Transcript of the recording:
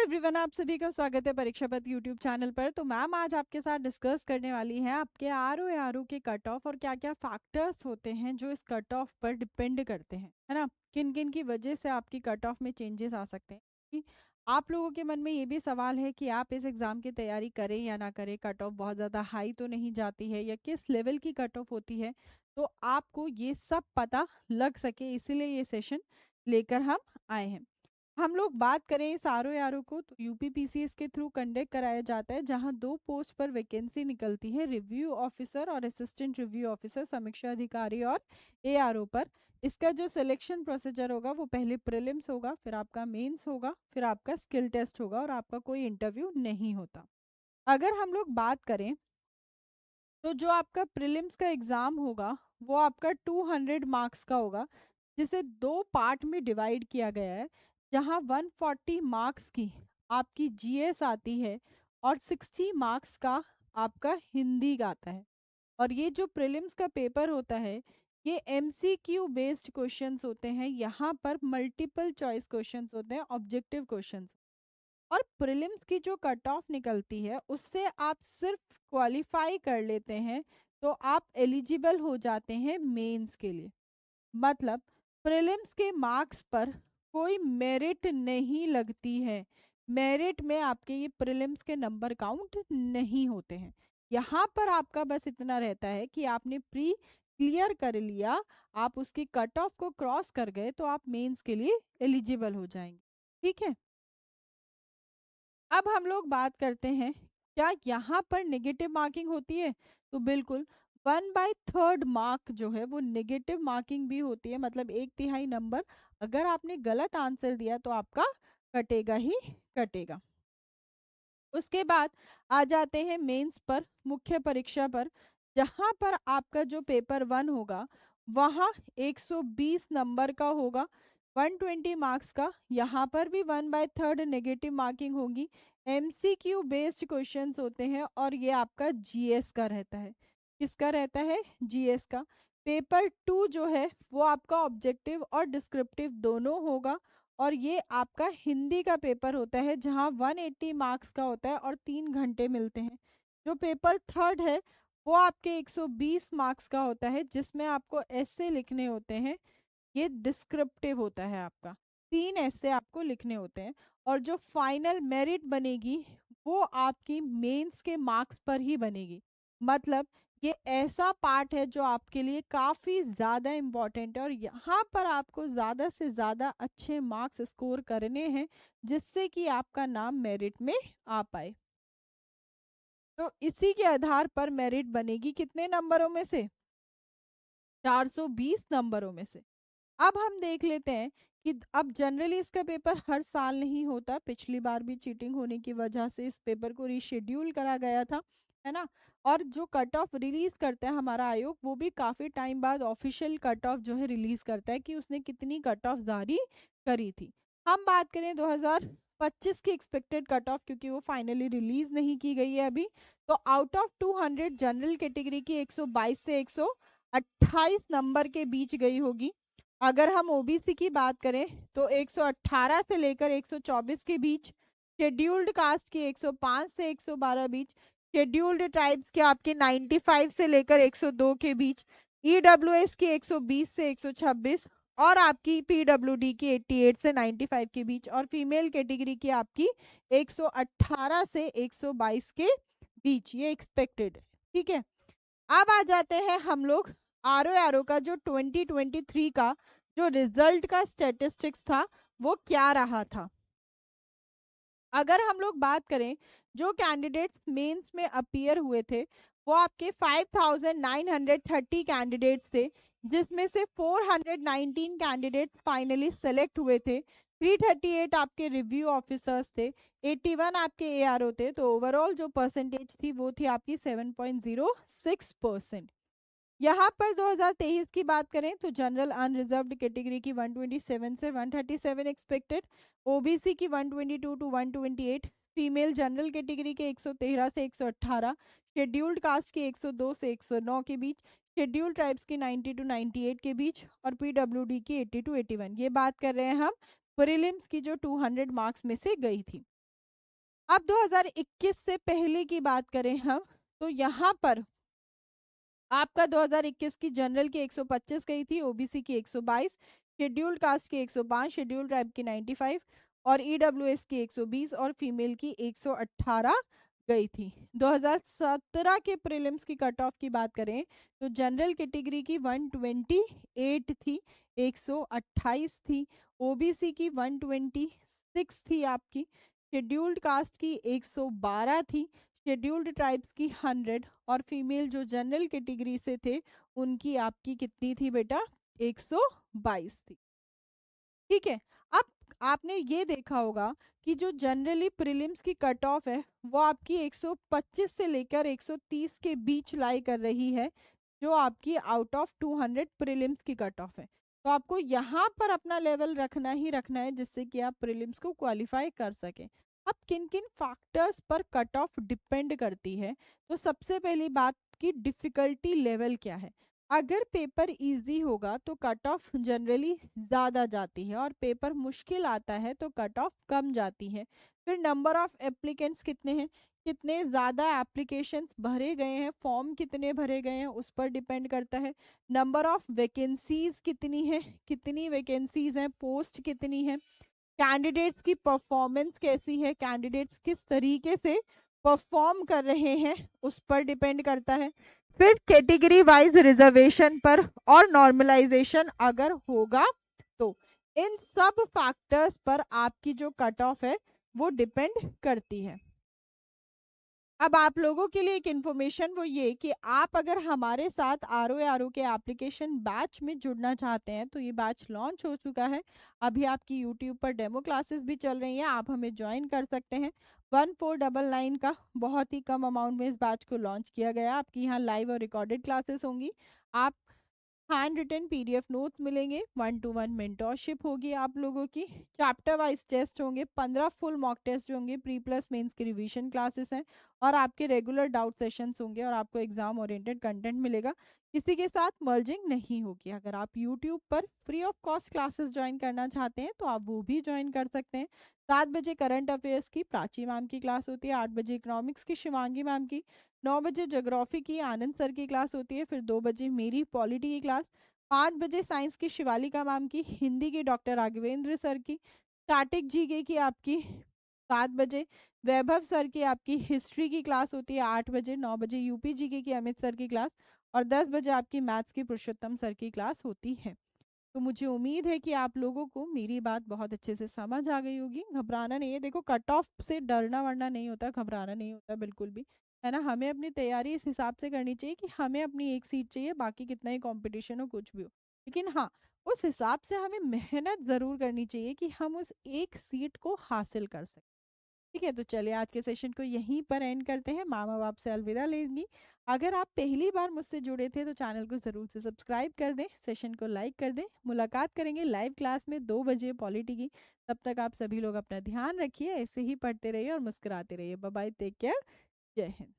Everyone, आप सभी का स्वागत है परीक्षा पथ यूट्यूब चैनल पर। तो मैम आज आपके साथ डिस्कस करने वाली हैं आपके आर ओ के कट ऑफ और क्या क्या फैक्टर्स होते हैं जो इस कट ऑफ पर डिपेंड करते हैं, है ना। किन किन की वजह से आपकी कट ऑफ में चेंजेस आ सकते हैं कि आप लोगों के मन में ये भी सवाल है कि आप इस एग्ज़ाम की तैयारी करें या ना करें, कट ऑफ बहुत ज़्यादा हाई तो नहीं जाती है या किस लेवल की कट ऑफ होती है। तो आपको ये सब पता लग सके, इसीलिए ये सेशन लेकर हम आए हैं। हम लोग बात करें इस आर ओ को, तो यूपीपीसीएस के थ्रू कंडक्ट कराया जाता है, जहां दो पोस्ट पर वैकेंसी निकलती है, रिव्यू ऑफिसर और असिस्टेंट रिव्यू ऑफिसर, समीक्षा अधिकारी और एआरओ पर। इसका जो सिलेक्शन प्रोसीजर होगा वो पहले प्रीलिम्स होगा, फिर आपका मेंस होगा, फिर आपका स्किल टेस्ट होगा और आपका कोई इंटरव्यू नहीं होता। अगर हम लोग बात करें तो जो आपका प्रीलिम्स का एग्ज़ाम होगा वो आपका 200 मार्क्स का होगा, जिसे दो पार्ट में डिवाइड किया गया है। जहां 140 मार्क्स की आपकी जीएस आती है और 60 मार्क्स का आपका हिंदी का आता है। और ये जो प्रीलिम्स का पेपर होता है ये एमसीक्यू बेस्ड क्वेश्चंस होते हैं। यहाँ पर मल्टीपल चॉइस क्वेश्चंस होते हैं, ऑब्जेक्टिव क्वेश्चंस। और प्रीलिम्स की जो कट ऑफ निकलती है उससे आप सिर्फ क्वालिफाई कर लेते हैं तो आप एलिजिबल हो जाते हैं मेंस के लिए। मतलब प्रीलिम्स के मार्क्स पर कोई मेरिट नहीं लगती है। मेरिट में आपके ये प्रीलिम्स के नंबर काउंट नहीं होते हैं। यहाँ पर आपका बस इतना रहता है कि आपने प्री क्लियर कर लिया, आप उसकी कट ऑफ को क्रॉस कर गए तो आप मेंस के लिए एलिजिबल हो जाएंगे। ठीक है। अब हम लोग बात करते हैं क्या यहाँ पर नेगेटिव मार्किंग होती है। तो बिल्कुल 1/3 मार्क जो है वो नेगेटिव मार्किंग भी होती है, मतलब 1/3 नंबर अगर आपने गलत आंसर दिया तो आपका कटेगा ही कटेगा। उसके बाद आ जाते हैं मेंस पर, मुख्य परीक्षा पर, जहां पर आपका जो पेपर 1 होगा वहां 120 नंबर का होगा, 120 मार्क्स का। यहाँ पर भी 1/3 नेगेटिव मार्किंग होगी। एमसीक्यू बेस्ड क्वेश्चंस होते हैं और ये आपका जीएस का रहता है। किसका रहता है? जीएस का। पेपर 2 जो है वो आपका ऑब्जेक्टिव और डिस्क्रिप्टिव दोनों होगा। और ये आपका हिंदी का पेपर होता है जहाँ 180 मार्क्स का होता है और 3 घंटे मिलते हैं। जो पेपर 3 है वो आपके 120 मार्क्स का होता है, जिसमें आपको ऐसे लिखने होते हैं। ये डिस्क्रिप्टिव होता है आपका, 3 ऐसे आपको लिखने होते हैं। और जो फाइनल मेरिट बनेगी वो आपकी मेंस के मार्क्स पर ही बनेगी। मतलब ये ऐसा पार्ट है जो आपके लिए काफी ज्यादा इम्पोर्टेंट है और यहाँ पर आपको ज्यादा से ज्यादा अच्छे मार्क्स स्कोर करने हैं, जिससे कि आपका नाम मेरिट में आ पाए। तो इसी के आधार पर मेरिट बनेगी कितने नंबरों में से? 420 नंबरों में से। अब हम देख लेते हैं कि अब जनरली इसका पेपर हर साल नहीं होता, पिछली बार भी चीटिंग होने की वजह से इस पेपर को रीशेड्यूल करा गया था, है ना। और जो कट ऑफ रिलीज करता है हमारा आयोग, वो भी काफी टाइम बाद ऑफिशियल कट ऑफ जो है रिलीज करता है कि उसने कितनी कट ऑफ जारी करी थी। हम बात करें 2025 की एक्सपेक्टेड कट ऑफ, क्योंकि वो फाइनली रिलीज नहीं की गई है अभी। तो आउट ऑफ 200 जनरल कैटेगरी की 122 से 128 नंबर के बीच गई होगी। अगर हम ओबीसी की बात करें तो 118 से लेकर 124 के बीच, शेड्यूल्ड कास्ट की 105 से 112 बीच, शेड्यूल्ड ट्राइब्स के आपके 95 से लेकर 102 के बीच, ईडब्ल्यूएस की 120 से 126 और आपकी पीडब्ल्यूडी की 88 से 95 के बीच, और फीमेल कैटेगरी की आपकी 118 से 122 के बीच, ये एक्सपेक्टेड है। ठीक है। अब आ जाते हैं हम लोग आर ओ का जो 2023 का जो रिजल्ट का स्टेटिस्टिक्स था वो क्या रहा था। अगर हम लोग बात करें, जो कैंडिडेट्स मेंस में अपीयर हुए थे वो आपके 5930 कैंडिडेट्स थे, जिसमें से 419 कैंडिडेट्स फाइनली सेलेक्ट हुए थे। 338 आपके रिव्यू ऑफिसर्स थे, 81 आपके एआरओ थे। तो ओवरऑल जो परसेंटेज थी वो थी आपकी 7.06%। यहाँ पर 2023 की बात करें तो जनरल अनरिजर्व्ड कैटेगरी की 127 से 137 एक्सपेक्टेड, ओबीसी की 122 टू 128, फीमेल जनरल कैटेगरी के 113 से 118, शेड्यूल्ड कास्ट के 102 से 109 के बीच, शेड्यूल्ड ट्राइब्स की 90 टू 98 के बीच और पीडब्ल्यूडी की 80 टू 81। ये बात कर रहे हैं हम प्रीलिम्स की जो 200 मार्क्स में से गई थी। अब 2021 से पहले की बात करें हम, तो यहाँ पर आपका 2021 की जनरल की 125 गई थी, ओबीसी की 122, शेड्यूल्ड कास्ट की 105, शेड्यूल्ड ट्राइब की 95 और ईडब्ल्यूएस की 120 और फीमेल की 118 गई थी। 2017 के प्रीलिम्स की कट ऑफ की बात करें तो जनरल कैटेगरी की 128 थी, 128 थी, ओबीसी की 126 थी आपकी, शेड्यूल्ड कास्ट की 112 थी, शेड्यूल्ड ट्राइब्स की 100 और फीमेल जो जनरल कैटेगरी से थे उनकी आपकी कितनी थी बेटा, 122 थी। ठीक है। अब आपने ये देखा होगा कि जो जनरली प्रीलिम्स की कट ऑफ है वो आपकी 125 से लेकर 130 के बीच लाई कर रही है, जो आपकी आउट ऑफ 200 प्रीलिम्स की कट ऑफ है। तो आपको यहाँ पर अपना लेवल रखना ही रखना है जिससे कि आप प्रीलिम्स को क्वालिफाई कर सकें। अब किन किन फैक्टर्स पर कट ऑफ डिपेंड करती है, तो सबसे पहली बात की डिफिकल्टी लेवल क्या है। अगर पेपर इजी होगा तो कट ऑफ जनरली ज़्यादा जाती है और पेपर मुश्किल आता है तो कट ऑफ कम जाती है। फिर नंबर ऑफ एप्लीकेंट्स कितने हैं, कितने ज़्यादा एप्लीकेशंस भरे गए हैं, फॉर्म कितने भरे गए हैं उस पर डिपेंड करता है। नंबर ऑफ वैकेंसीज कितनी है, कितनी वैकेंसीज हैं, पोस्ट कितनी है, कैंडिडेट्स की परफॉर्मेंस कैसी है, कैंडिडेट्स किस तरीके से परफॉर्म कर रहे हैं उस पर डिपेंड करता है। फिर कैटेगरी वाइज रिजर्वेशन पर और नॉर्मलाइजेशन अगर होगा तो इन सब फैक्टर्स पर आपकी जो कट ऑफ है वो डिपेंड करती है। अब आप लोगों के लिए एक इन्फॉर्मेशन वो ये कि आप अगर हमारे साथ आर ओ के एप्लीकेशन बैच में जुड़ना चाहते हैं तो ये बैच लॉन्च हो चुका है। अभी आपकी यूट्यूब पर डेमो क्लासेस भी चल रही हैं, आप हमें ज्वाइन कर सकते हैं। 1499 का बहुत ही कम अमाउंट में इस बैच को लॉन्च किया गया। आपकी यहाँ लाइव और रिकॉर्डेड क्लासेस होंगी, आप हैंड रिटन पीडीएफ नोट्स मिलेंगे, 1-to-1 मेंटोरशिप होगी आप लोगों की, चैप्टर वाइज टेस्ट होंगे, 15 फुल मॉक टेस्ट होंगे, प्री प्लस मेंस की रिवीजन क्लासेस हैं और आपके रेगुलर डाउट सेशंस होंगे और आपको एग्जाम ओरिएंटेड कंटेंट मिलेगा। किसी के साथ मर्जिंग नहीं होगी। अगर आप यूट्यूब पर free of cost classes join करना चाहते हैं तो आप वो भी ज्वाइन कर सकते हैं। 7 बजे करंट अफेयर्स की प्राची मैम की क्लास होती है, 8 बजे इकोनॉमिक्स की शिवांगी मैम की, 9 बजे ज्योग्राफी की आनंद सर की क्लास होती है, फिर 2 बजे मेरी पॉलिटी की क्लास, 5 बजे साइंस की शिवालिका मैम की, हिंदी की डॉक्टर राघवेंद्र सर की, स्टैटिक जीके की आपकी 7 बजे, वैभव सर की आपकी हिस्ट्री की क्लास होती है 8 बजे, 9 बजे यूपी जीके की अमित सर की क्लास और 10 बजे आपकी मैथ्स की पुरुषोत्तम सर की क्लास होती है। तो मुझे उम्मीद है कि आप लोगों को मेरी बात बहुत अच्छे से समझ आ गई होगी। घबराना नहीं है, देखो कट ऑफ से डरना वरना नहीं होता, घबराना नहीं होता बिल्कुल भी, है ना। हमें अपनी तैयारी इस हिसाब से करनी चाहिए कि हमें अपनी एक सीट चाहिए, बाकी कितना ही कंपटीशन हो कुछ भी हो, लेकिन हाँ उस हिसाब से हमें मेहनत ज़रूर करनी चाहिए कि हम उस एक सीट को हासिल कर सकें। ठीक है, तो चलिए आज के सेशन को यहीं पर एंड करते हैं। माँ बाप से अलविदा लेंगी। अगर आप पहली बार मुझसे जुड़े थे तो चैनल को ज़रूर से सब्सक्राइब कर दें, सेशन को लाइक कर दें। मुलाकात करेंगे लाइव क्लास में 2 बजे पॉलिटी की। तब तक आप सभी लोग अपना ध्यान रखिए, ऐसे ही पढ़ते रहिए और मुस्कुराते रहिए। बाय बाय, टेक केयर, जय हिंद।